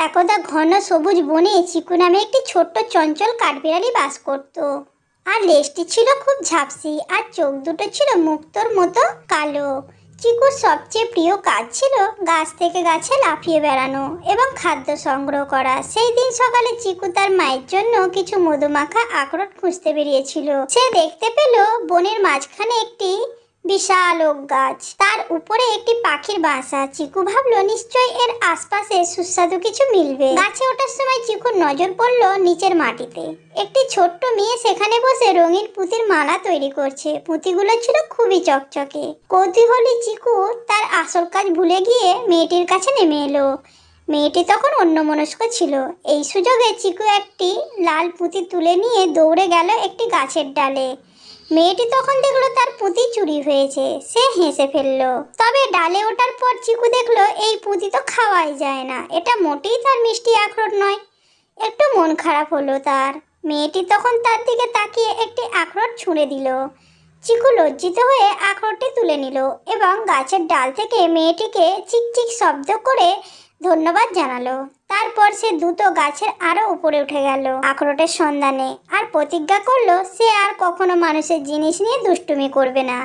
একদা ঘন সবুজ বনে চিকু নামে একটি ছোট্ট চঞ্চল কাঠবিড়ালি বাস করত। আর লেজটি ছিল খুব ঝাপসি আর চোখ দুটো ছিল মুক্তোর মতো কালো। চিকুর সবচেয়ে প্রিয় কাজ ছিল গাছ থেকে গাছে লাফিয়ে বেড়ানো এবং খাদ্য সংগ্রহ করা। সেই দিন সকালে চিকু তার মায়ের জন্য কিছু মধুমাখা আখরোট খুঁজতে বেরিয়েছিল। সে দেখতে পেল বনের মাঝখানে একটি বিশাল ওক গাছ, তার উপরে একটি পাখির বাসা। চিকু ভাবলো নিশ্চয়ই এর আশপাশে সুস্বাদু কিছু মিলবে। গাছে ওঠার সময় চিকুর নজর পড়লো নিচের মাটিতে। একটি ছোট্ট মেয়ে সেখানে বসে রঙিন পুঁতির মালা তৈরি করছে। পুঁতিগুলো ছিল খুবই চকচকে। কৌতূহলী চিকু তার আসল কাজ ভুলে গিয়ে মেয়েটির কাছে নেমে এলো। মেয়েটি তখন অন্যমনস্ক ছিল। এই সুযোগে চিকু একটি লাল পুঁতি তুলে নিয়ে দৌড়ে গেল একটি গাছের ডালে। মেয়েটি তখন দেখলো তার পুঁতি চুরি হয়েছে। সে হেসে ফেললো। তবে ডালে ওঠার পর চিকু দেখলো এই পুঁতি তো খাওয়াই যায় না, এটা মোটেই তার মিষ্টি আখরোট নয়। একটু মন খারাপ হলো তার। মেয়েটি তখন তার দিকে তাকিয়ে একটি আখরোট ছুঁড়ে দিল। চিকু লজ্জিত হয়ে আখরোটটি তুলে নিল এবং গাছের ডাল থেকে মেয়েটিকে চিকচিক শব্দ করে ধন্যবাদ জানালো। তারপর সে দ্রুত গাছের আরো উপরে উঠে গেল আখরোটের সন্ধানে, আর প্রতিজ্ঞা করলো সে আর কখনো মানুষের জিনিস নিয়ে দুষ্টুমি করবে না।